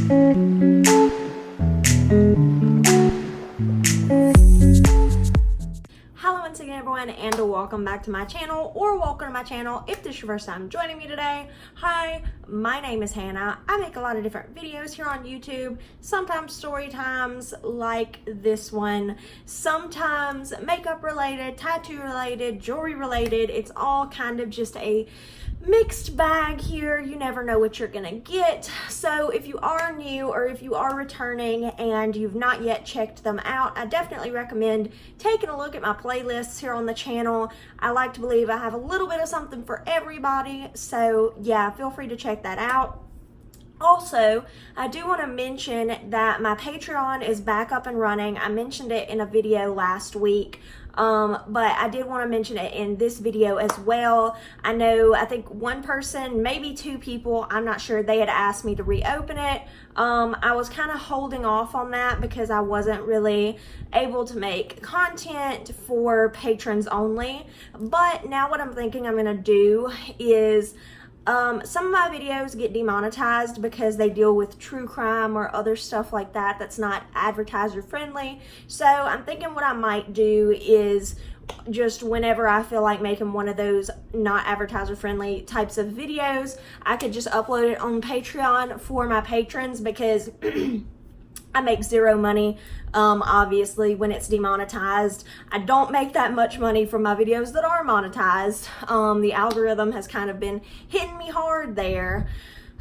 Hello once again everyone, and welcome back to my channel, or welcome to my channel if this is your first time joining me today. Hi, my name is Hannah. I make a lot of different videos here on YouTube, sometimes story times like this one, sometimes makeup related, tattoo related, jewelry related. It's all kind of just a mixed bag here. You never know what you're gonna get. So if you are new or if you are returning and you've not yet checked them out, I definitely recommend taking a look at my playlists here on the channel. I like to believe I have a little bit of something for everybody, so yeah, feel free to check that out. Also, I do want to mention that my Patreon is back up and running. I mentioned it in a video last week, but I did want to mention it in this video as well. I think one person, maybe two people, I'm not sure, they had asked me to reopen it. I was kind of holding off on that because I wasn't really able to make content for patrons only. But now what I'm thinking I'm going to do is some of my videos get demonetized because they deal with true crime or other stuff like that that's not advertiser friendly. So I'm thinking what I might do is just whenever I feel like making one of those not advertiser friendly types of videos, I could just upload it on Patreon for my patrons, because I make zero money, obviously, when it's demonetized. I don't make that much money from my videos that are monetized. The algorithm has kind of been hitting me hard there.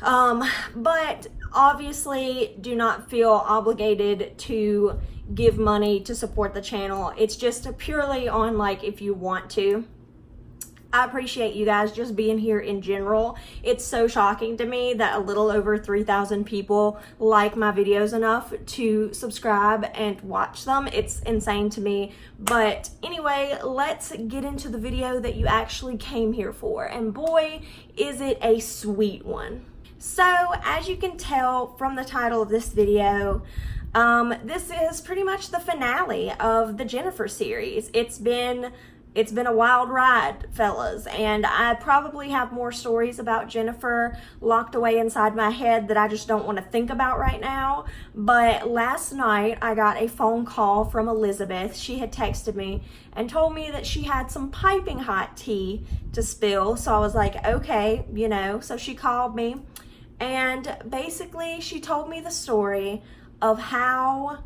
But obviously, do not feel obligated to give money to support the channel. It's just purely on, like, if you want to. I appreciate you guys just being here in general. It's so shocking to me that a little over 3,000 people like my videos enough to subscribe and watch them. It's insane to me. But anyway, let's get into the video that you actually came here for. And boy, is it a sweet one. So as you can tell from the title of this video, this is pretty much the finale of the Jennifer series. It's been a wild ride, fellas, and I probably have more stories about Jennifer locked away inside my head that I just don't want to think about right now. But last night I got a phone call from Elizabeth. She had texted me and told me that she had some piping hot tea to spill. So I was like, okay, so she called me, and basically she told me the story of how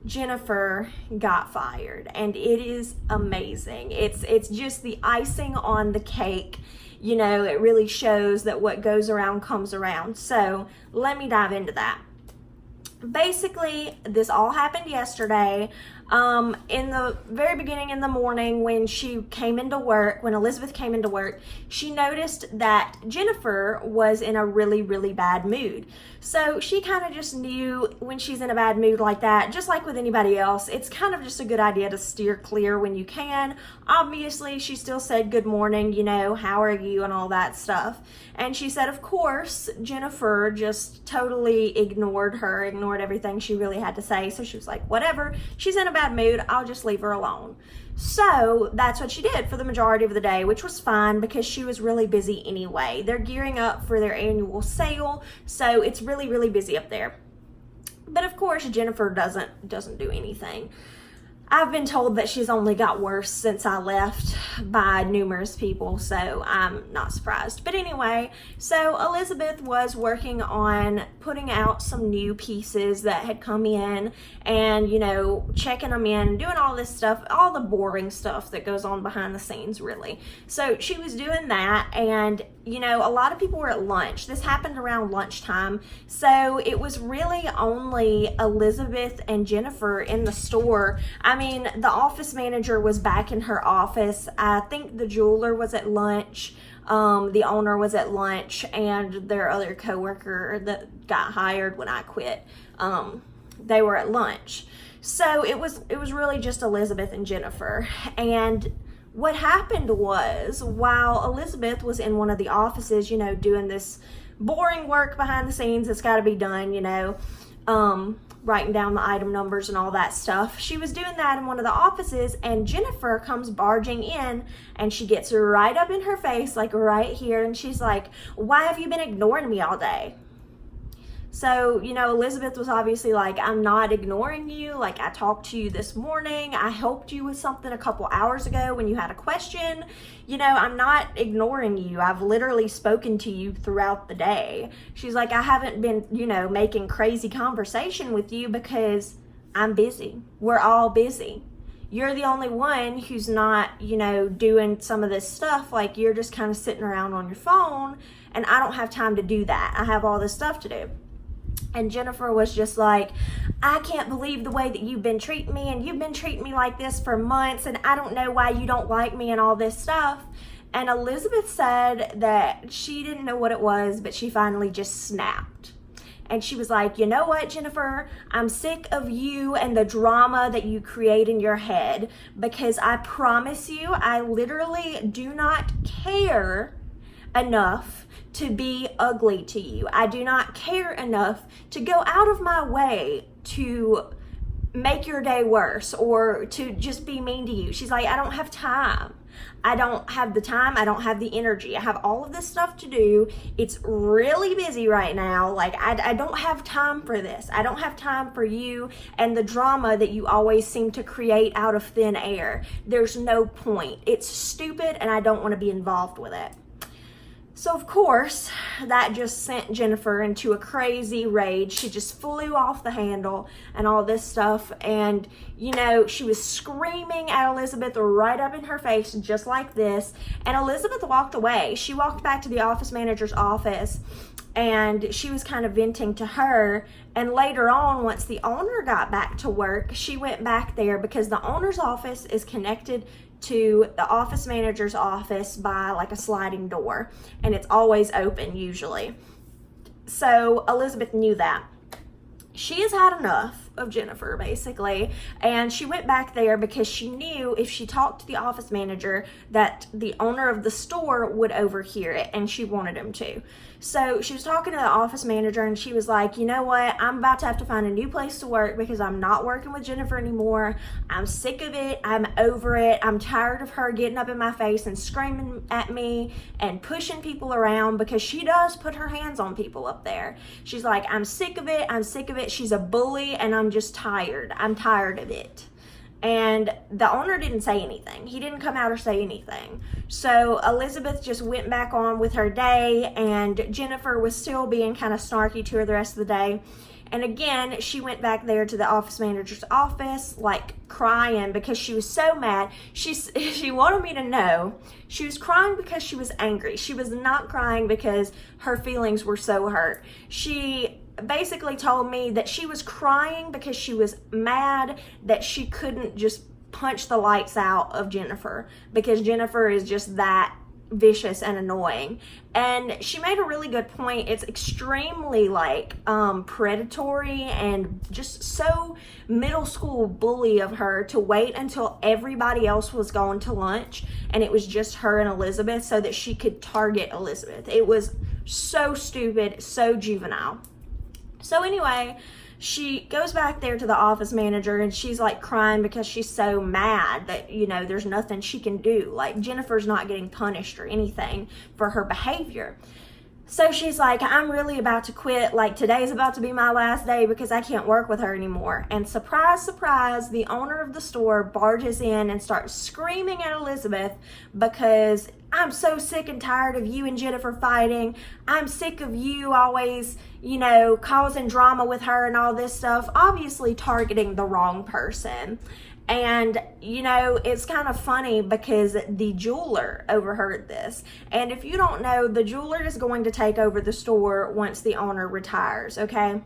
Jennifer got fired, and it is amazing. It's just the icing on the cake. It really shows that what goes around comes around. So let me dive into that. Basically, this all happened yesterday. In the very beginning in the morning, when Elizabeth came into work, she noticed that Jennifer was in a really, really bad mood. So she kind of just knew when she's in a bad mood like that, just like with anybody else, it's kind of just a good idea to steer clear when you can. Obviously, she still said good morning, how are you and all that stuff. And she said, of course, Jennifer just totally ignored everything she really had to say. So she was like, whatever, she's in a bad mood, I'll just leave her alone. So that's what she did for the majority of the day, which was fine because she was really busy anyway. They're gearing up for their annual sale, so it's really, really busy up there. But of course, Jennifer doesn't do anything. I've been told that she's only got worse since I left by numerous people, so I'm not surprised. But anyway, so Elizabeth was working on putting out some new pieces that had come in and, checking them in, doing all this stuff, all the boring stuff that goes on behind the scenes, really. So she was doing that, and a lot of people were at lunch. This happened around lunchtime, so it was really only Elizabeth and Jennifer in the store. I mean, the office manager was back in her office. I think the jeweler was at lunch. The owner was at lunch, and their other coworker that got hired when I quit, they were at lunch. So it was really just Elizabeth and Jennifer. And what happened was, while Elizabeth was in one of the offices, doing this boring work behind the scenes that's got to be done, writing down the item numbers and all that stuff. She was doing that in one of the offices, and Jennifer comes barging in, and she gets right up in her face, like right here, and she's like, "Why have you been ignoring me all day?" So, you know, Elizabeth was obviously like, I'm not ignoring you. Like, I talked to you this morning. I helped you with something a couple hours ago when you had a question. You know, I'm not ignoring you. I've literally spoken to you throughout the day. She's like, I haven't been, you know, making crazy conversation with you because I'm busy. We're all busy. You're the only one who's not, you know, doing some of this stuff. Like, you're just kind of sitting around on your phone, and I don't have time to do that. I have all this stuff to do. And Jennifer was just like, I can't believe the way that you've been treating me, and you've been treating me like this for months, and I don't know why you don't like me and all this stuff. And Elizabeth said that she didn't know what it was, but she finally just snapped. And she was like, you know what, Jennifer? I'm sick of you and the drama that you create in your head, because I promise you, I literally do not care enough to be ugly to you. I do not care enough to go out of my way to make your day worse or to just be mean to you. She's like, I don't have time. I don't have the time. I don't have the energy. I have all of this stuff to do. It's really busy right now. Like, I don't have time for this. I don't have time for you and the drama that you always seem to create out of thin air. There's no point. It's stupid, and I don't want to be involved with it. So, of course, that just sent Jennifer into a crazy rage. She just flew off the handle and all this stuff. And, you know, she was screaming at Elizabeth right up in her face, just like this. And Elizabeth walked away. She walked back to the office manager's office, and she was kind of venting to her. And later on, once the owner got back to work, she went back there because the owner's office is connected to the office manager's office by like a sliding door, and it's always open usually. So Elizabeth knew that. She has had enough of Jennifer, basically, and she went back there because she knew if she talked to the office manager that the owner of the store would overhear it, and she wanted him to. So she was talking to the office manager, and she was like, you know what, I'm about to have to find a new place to work because I'm not working with Jennifer anymore. I'm sick of it. I'm over it. I'm tired of her getting up in my face and screaming at me and pushing people around, because she does put her hands on people up there. She's like, I'm sick of it. I'm sick of it. She's a bully, and I'm just tired. I'm tired of it. And the owner didn't say anything. He didn't come out or say anything. So Elizabeth just went back on with her day, and Jennifer was still being kind of snarky to her the rest of the day. And again, she went back there to the office manager's office, like crying because she was so mad. She wanted me to know she was crying because she was angry. She was not crying because her feelings were so hurt. She basically told me that she was crying because she was mad that she couldn't just punch the lights out of Jennifer, because Jennifer is just that vicious and annoying. And she made a really good point. It's extremely like predatory and just so middle school bully of her to wait until everybody else was going to lunch and it was just her and Elizabeth so that she could target Elizabeth. It was so stupid, so juvenile. So anyway, she goes back there to the office manager, and she's like crying because she's so mad that, you know, there's nothing she can do. Like, Jennifer's not getting punished or anything for her behavior. So she's like, I'm really about to quit. Like, today's about to be my last day because I can't work with her anymore. And surprise, surprise, the owner of the store barges in and starts screaming at Elizabeth because I'm so sick and tired of you and Jennifer fighting. I'm sick of you always, you know, causing drama with her and all this stuff, obviously targeting the wrong person. And, you know, it's kind of funny because the jeweler overheard this. And if you don't know, the jeweler is going to take over the store once the owner retires, okay?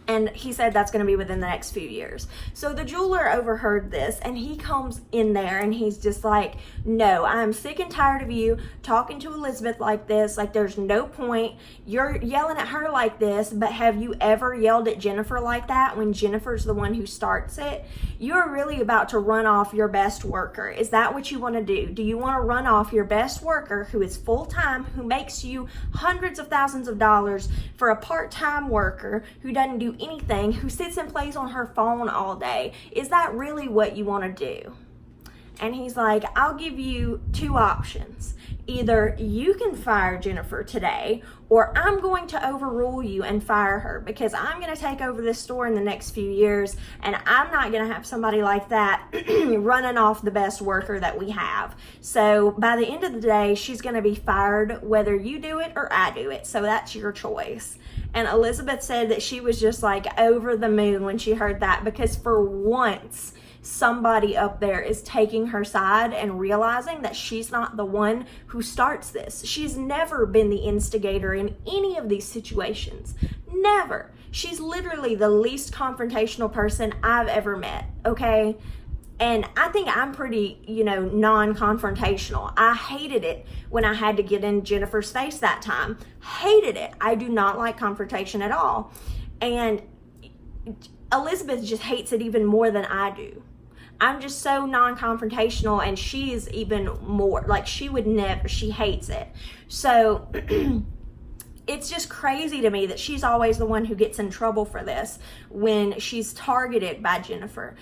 And he said that's going to be within the next few years. So the jeweler overheard this, and he comes in there and he's just like, no, I'm sick and tired of you talking to Elizabeth like this. Like, there's no point. You're yelling at her like this, but have you ever yelled at Jennifer like that when Jennifer's the one who starts it? You're really about to run off your best worker. Is that what you want to do? Do you want to run off your best worker who is full-time, who makes you hundreds of thousands of dollars, for a part-time worker who doesn't do anything, who sits and plays on her phone all day? Is that really what you want to do? And he's like, I'll give you two options. either you can fire Jennifer today, or I'm going to overrule you and fire her, because I'm going to take over this store in the next few years, and I'm not going to have somebody like that running off the best worker that we have. So by the end of the day, she's going to be fired whether you do it or I do it. So that's your choice. And Elizabeth said that she was just like over the moon when she heard that, because for once, somebody up there is taking her side and realizing that she's not the one who starts this. She's never been the instigator in any of these situations. Never. She's literally the least confrontational person I've ever met, okay? And I think I'm pretty, non-confrontational. I hated it when I had to get in Jennifer's face that time. Hated it. I do not like confrontation at all. And Elizabeth just hates it even more than I do. I'm just so non-confrontational, and she's even more. Like, she would never, she hates it. So it's just crazy to me that she's always the one who gets in trouble for this when she's targeted by Jennifer.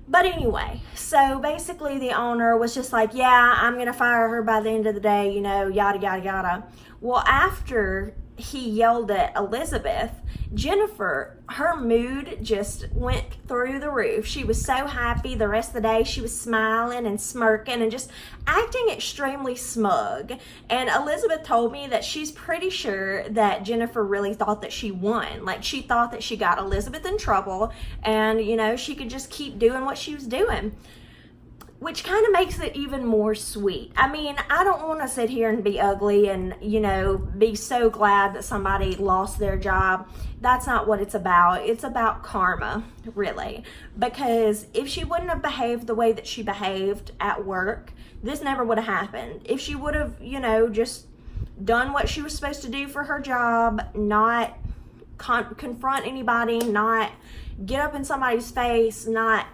But anyway, so basically the owner was just like, yeah, I'm going to fire her by the end of the day, yada, yada, yada. Well, after he yelled at Elizabeth, Jennifer, her mood just went through the roof. She was so happy the rest of the day. She was smiling and smirking and just acting extremely smug. And Elizabeth told me that she's pretty sure that Jennifer really thought that she won. Like, she thought that she got Elizabeth in trouble, and, she could just keep doing what she was doing, which kind of makes it even more sweet. I mean, I don't want to sit here and be ugly and, be so glad that somebody lost their job. That's not what it's about. It's about karma, really. Because if she wouldn't have behaved the way that she behaved at work, this never would have happened. If she would have, just done what she was supposed to do for her job, not confront anybody, not get up in somebody's face, not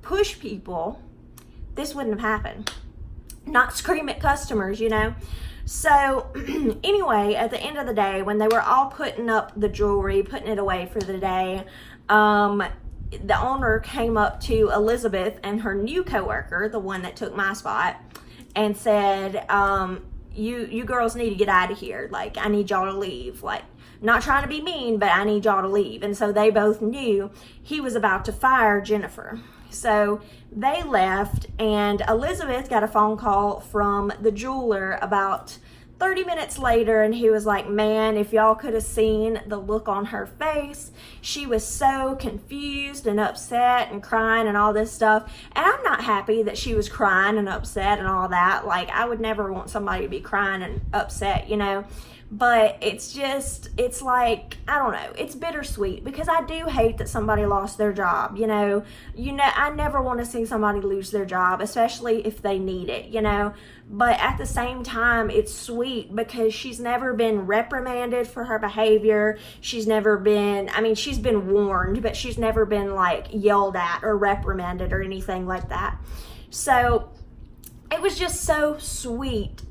push people, this wouldn't have happened. Not scream at customers, So anyway, at the end of the day, when they were all putting up the jewelry, putting it away for the day, the owner came up to Elizabeth and her new coworker, the one that took my spot, and said, you girls need to get out of here. Like, I need y'all to leave. Like, not trying to be mean, but I need y'all to leave. And so they both knew he was about to fire Jennifer. So they left, and Elizabeth got a phone call from the jeweler about 30 minutes later, and he was like, man, if y'all could have seen the look on her face, she was so confused and upset and crying and all this stuff. And I'm not happy that she was crying and upset and all that. Like, I would never want somebody to be crying and upset, But it's like, I don't know, it's bittersweet, because I do hate that somebody lost their job, I never want to see somebody lose their job, especially if they need it, But at the same time, it's sweet because she's never been reprimanded for her behavior. She's never been, she's been warned, but she's never been like yelled at or reprimanded or anything like that. So it was just so sweet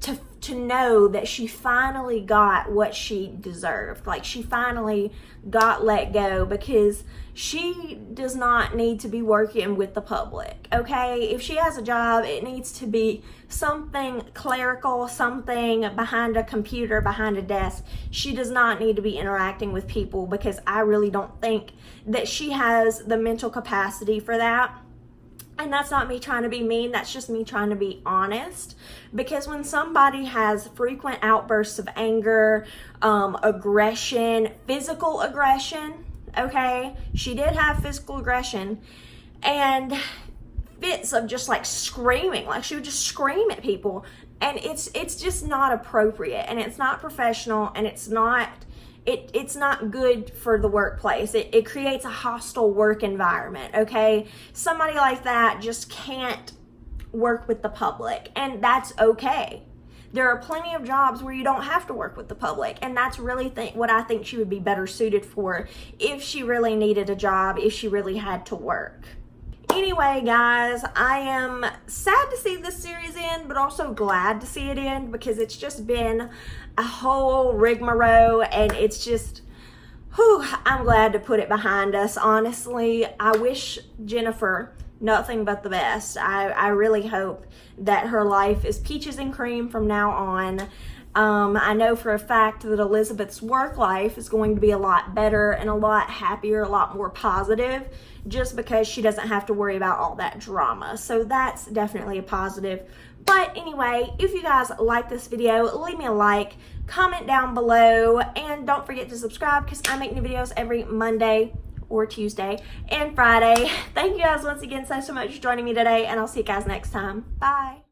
to know that she finally got what she deserved. Like, she finally got let go, because she does not need to be working with the public, okay? If she has a job, it needs to be something clerical, something behind a computer, behind a desk. She does not need to be interacting with people, because I really don't think that she has the mental capacity for that. And that's not me trying to be mean, that's just me trying to be honest. Because when somebody has frequent outbursts of anger, aggression, physical aggression, okay? She did have physical aggression, and fits of just like screaming, like she would just scream at people. And it's just not appropriate, and it's not professional, and it's not good for the workplace. It creates a hostile work environment, okay? Somebody like that just can't work with the public, and that's okay. There are plenty of jobs where you don't have to work with the public, and that's really what I think she would be better suited for if she really needed a job, if she really had to work. Anyway, guys, I am sad to see this series end, but also glad to see it end, because it's just been a whole rigmarole, and it's just, I'm glad to put it behind us, honestly. I wish Jennifer nothing but the best. I really hope that her life is peaches and cream from now on. I know for a fact that Elizabeth's work life is going to be a lot better and a lot happier, a lot more positive, just because she doesn't have to worry about all that drama. So that's definitely a positive. But anyway, if you guys like this video, leave me a like, comment down below, and don't forget to subscribe because I make new videos every Monday or Tuesday and Friday. Thank you guys once again so much for joining me today, and I'll see you guys next time. Bye.